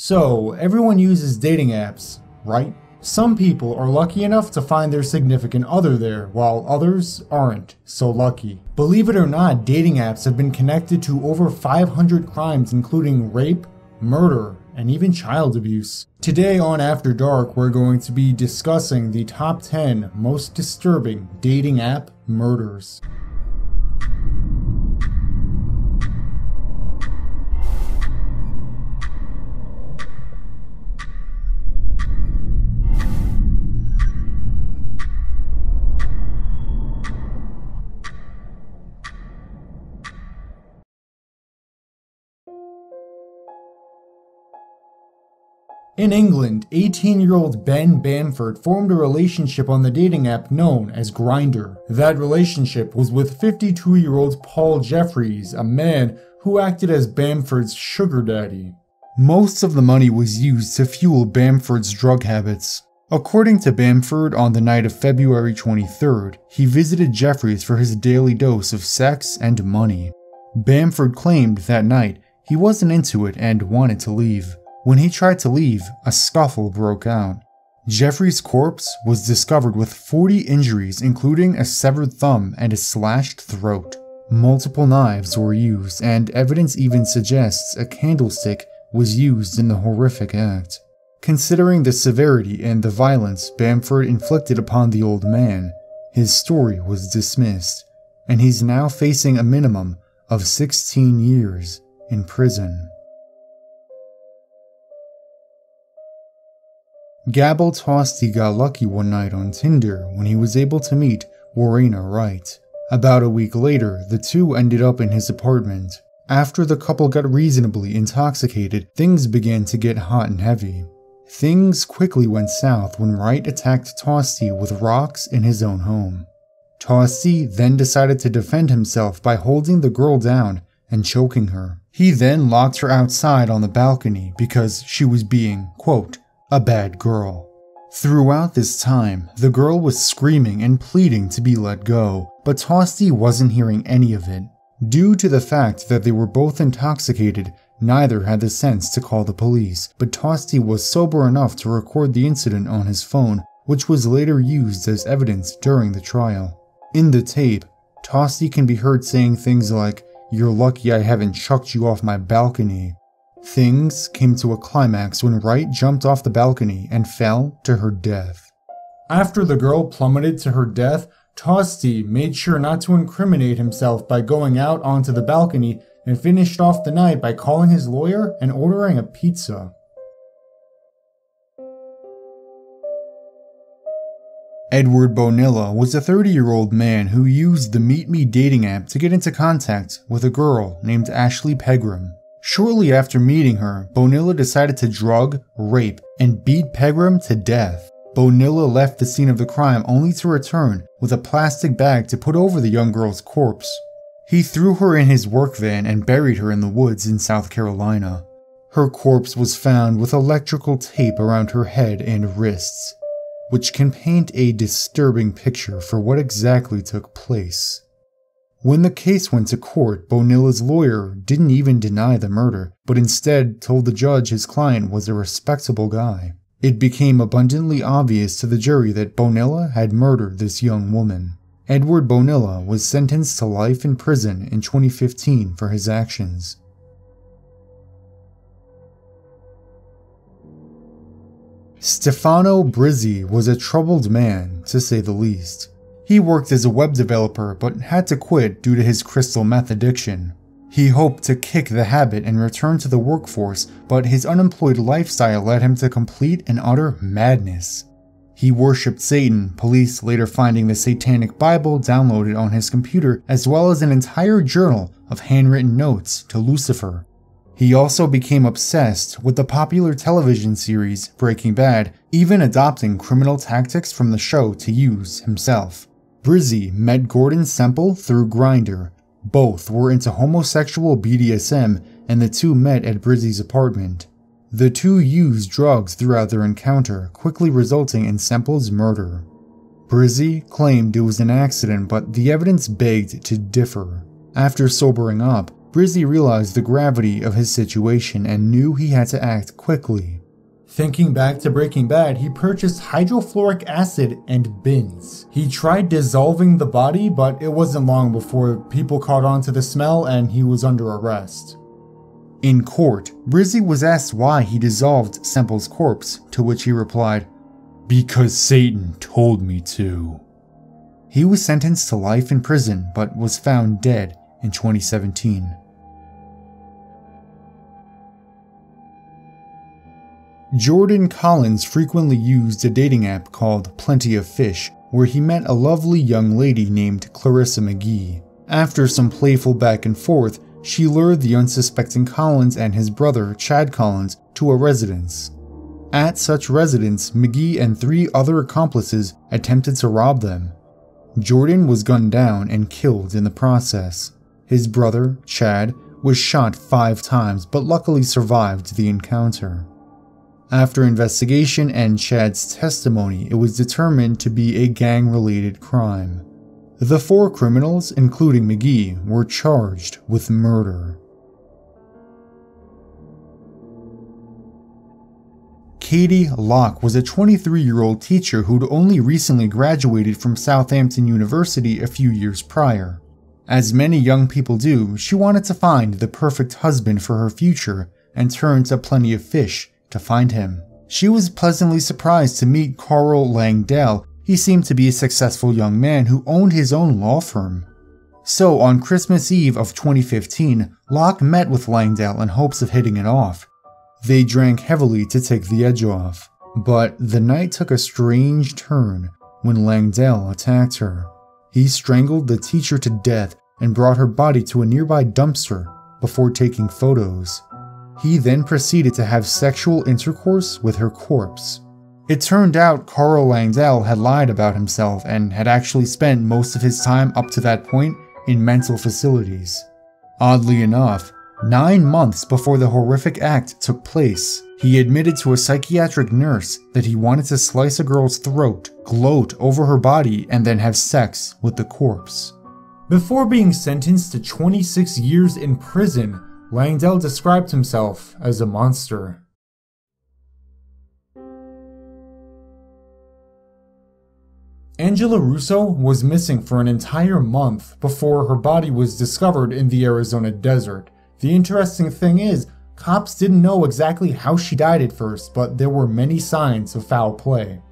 So, everyone uses dating apps, right? Some people are lucky enough to find their significant other there, while others aren't so lucky. Believe it or not, dating apps have been connected to over 500 crimes including rape, murder, and even child abuse. Today on After Dark, we're going to be discussing the top 10 most disturbing dating app murders. In England, 18-year-old Ben Bamford formed a relationship on the dating app known as GRINDR. That relationship was with 52-year-old Paul Jeffries, a man who acted as Bamford's sugar daddy. Most of the money was used to fuel Bamford's drug habits. According to Bamford, on the night of February 23rd, he visited Jeffries for his daily dose of sex and money. Bamford claimed that night he wasn't into it and wanted to leave. When he tried to leave, a scuffle broke out. Jeffrey's corpse was discovered with 40 injuries, including a severed thumb and a slashed throat. Multiple knives were used, and evidence even suggests a candlestick was used in the horrific act. Considering the severity and the violence Bamford inflicted upon the old man, his story was dismissed, and he's now facing a minimum of 16 years in prison. Gabble Tosti got lucky one night on Tinder when he was able to meet Warrena Wright. About a week later, the two ended up in his apartment. After the couple got reasonably intoxicated, things began to get hot and heavy. Things quickly went south when Wright attacked Tosti with rocks in his own home. Tosti then decided to defend himself by holding the girl down and choking her. He then locked her outside on the balcony because she was being, quote, a bad girl. Throughout this time, the girl was screaming and pleading to be let go, but Tosti wasn't hearing any of it. Due to the fact that they were both intoxicated, neither had the sense to call the police, but Tosti was sober enough to record the incident on his phone, which was later used as evidence during the trial. In the tape, Tosti can be heard saying things like, "You're lucky I haven't chucked you off my balcony." Things came to a climax when Wright jumped off the balcony and fell to her death. After the girl plummeted to her death, Tosti made sure not to incriminate himself by going out onto the balcony and finished off the night by calling his lawyer and ordering a pizza. Edward Bonilla was a 30-year-old man who used the Meet Me dating app to get into contact with a girl named Ashley Pegram. Shortly after meeting her, Bonilla decided to drug, rape, and beat Pegram to death. Bonilla left the scene of the crime only to return with a plastic bag to put over the young girl's corpse. He threw her in his work van and buried her in the woods in South Carolina. Her corpse was found with electrical tape around her head and wrists, which can paint a disturbing picture for what exactly took place. When the case went to court, Bonilla's lawyer didn't even deny the murder, but instead told the judge his client was a respectable guy. It became abundantly obvious to the jury that Bonilla had murdered this young woman. Edward Bonilla was sentenced to life in prison in 2015 for his actions. Stefano Brizzi was a troubled man, to say the least. He worked as a web developer but had to quit due to his crystal meth addiction. He hoped to kick the habit and return to the workforce, but his unemployed lifestyle led him to complete and utter madness. He worshipped Satan, police later finding the Satanic Bible downloaded on his computer, as well as an entire journal of handwritten notes to Lucifer. He also became obsessed with the popular television series Breaking Bad, even adopting criminal tactics from the show to use himself. Brizzi met Gordon Semple through GRINDR. Both were into homosexual BDSM, and the two met at Brizzi's apartment. The two used drugs throughout their encounter, quickly resulting in Semple's murder. Brizzi claimed it was an accident, but the evidence begged to differ. After sobering up, Brizzy realized the gravity of his situation and knew he had to act quickly. Thinking back to Breaking Bad, he purchased hydrofluoric acid and bins. He tried dissolving the body, but it wasn't long before people caught on to the smell and he was under arrest. In court, Brizzy was asked why he dissolved Semple's corpse, to which he replied, "Because Satan told me to." He was sentenced to life in prison, but was found dead in 2017. Jordan Collins frequently used a dating app called Plenty of Fish, where he met a lovely young lady named Clarissa McGee. After some playful back and forth, she lured the unsuspecting Collins and his brother, Chad Collins, to a residence. At such residence, McGee and 3 other accomplices attempted to rob them. Jordan was gunned down and killed in the process. His brother, Chad, was shot 5 times but luckily survived the encounter. After investigation and Chad's testimony, it was determined to be a gang-related crime. The 4 criminals, including McGee, were charged with murder. Katie Locke was a 23-year-old teacher who'd only recently graduated from Southampton University a few years prior. As many young people do, she wanted to find the perfect husband for her future and turned to Plenty of Fish to find him. She was pleasantly surprised to meet Carl Langdell. He seemed to be a successful young man who owned his own law firm. So on Christmas Eve of 2015, Locke met with Langdell in hopes of hitting it off. They drank heavily to take the edge off, but the night took a strange turn when Langdell attacked her. He strangled the teacher to death and brought her body to a nearby dumpster before taking photos. He then proceeded to have sexual intercourse with her corpse. It turned out Carl Langdell had lied about himself and had actually spent most of his time up to that point in mental facilities. Oddly enough, 9 months before the horrific act took place, he admitted to a psychiatric nurse that he wanted to slice a girl's throat, gloat over her body, and then have sex with the corpse. Before being sentenced to 26 years in prison, Langdell described himself as a monster. Angela Russo was missing for an entire month before her body was discovered in the Arizona desert. The interesting thing is, cops didn't know exactly how she died at first, but there were many signs of foul play.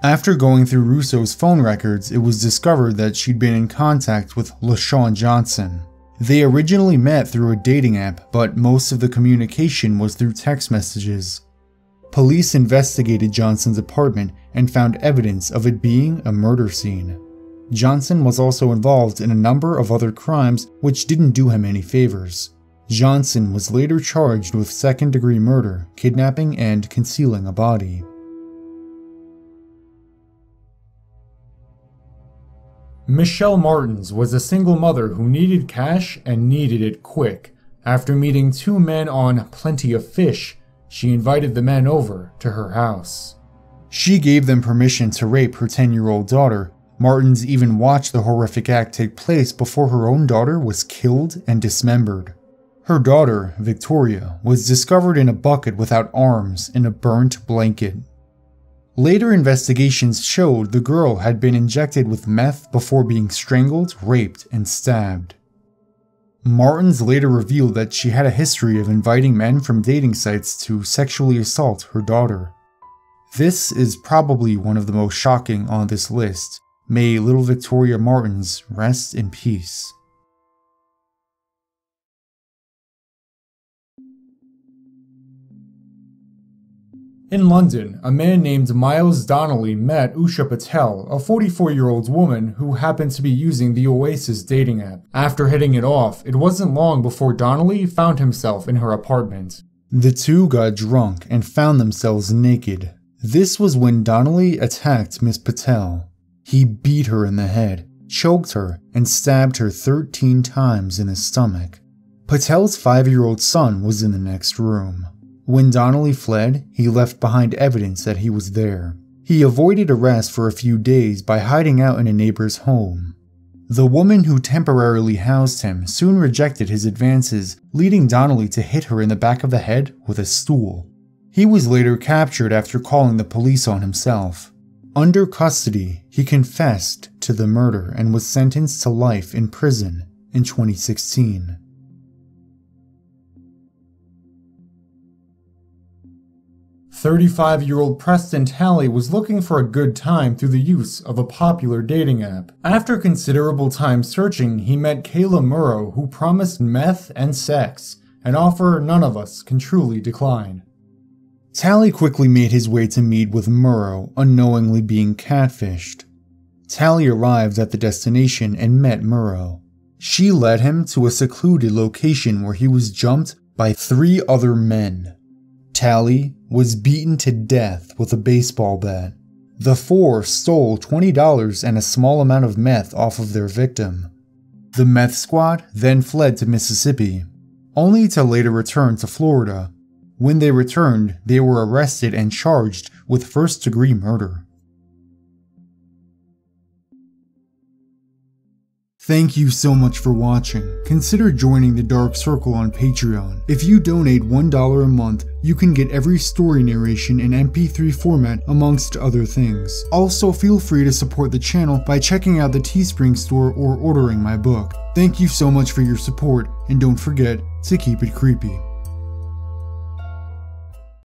After going through Russo's phone records, it was discovered that she'd been in contact with LaShawn Johnson. They originally met through a dating app, but most of the communication was through text messages. Police investigated Johnson's apartment and found evidence of it being a murder scene. Johnson was also involved in a number of other crimes which didn't do him any favors. Johnson was later charged with second-degree murder, kidnapping, and concealing a body. Michelle Martins was a single mother who needed cash and needed it quick. After meeting 2 men on Plenty of Fish, she invited the men over to her house. She gave them permission to rape her 10-year-old daughter. Martins even watched the horrific act take place before her own daughter was killed and dismembered. Her daughter, Victoria, was discovered in a bucket without arms in a burnt blanket. Later investigations showed the girl had been injected with meth before being strangled, raped, and stabbed. Martins later revealed that she had a history of inviting men from dating sites to sexually assault her daughter. This is probably one of the most shocking on this list. May little Victoria Martins rest in peace. In London, a man named Miles Donnelly met Usha Patel, a 44-year-old woman who happened to be using the Oasis dating app. After hitting it off, it wasn't long before Donnelly found himself in her apartment. The two got drunk and found themselves naked. This was when Donnelly attacked Miss Patel. He beat her in the head, choked her, and stabbed her 13 times in the stomach. Patel's 5-year-old son was in the next room. When Donnelly fled, he left behind evidence that he was there. He avoided arrest for a few days by hiding out in a neighbor's home. The woman who temporarily housed him soon rejected his advances, leading Donnelly to hit her in the back of the head with a stool. He was later captured after calling the police on himself. Under custody, he confessed to the murder and was sentenced to life in prison in 2016. "35-year-old Preston Talley was looking for a good time through the use of a popular dating app. After considerable time searching, he met Kayla Murrow, who promised meth and sex, an offer none of us can truly decline." Talley quickly made his way to meet with Murrow, unknowingly being catfished. Talley arrived at the destination and met Murrow. She led him to a secluded location where he was jumped by 3 other men. Talley was beaten to death with a baseball bat. The 4 stole $20 and a small amount of meth off of their victim. The meth squad then fled to Mississippi, only to later return to Florida. When they returned, they were arrested and charged with first-degree murder. Thank you so much for watching. Consider joining the Dark Circle on Patreon. If you donate $1 a month, you can get every story narration in MP3 format amongst other things. Also, feel free to support the channel by checking out the Teespring store or ordering my book. Thank you so much for your support, and don't forget to keep it creepy.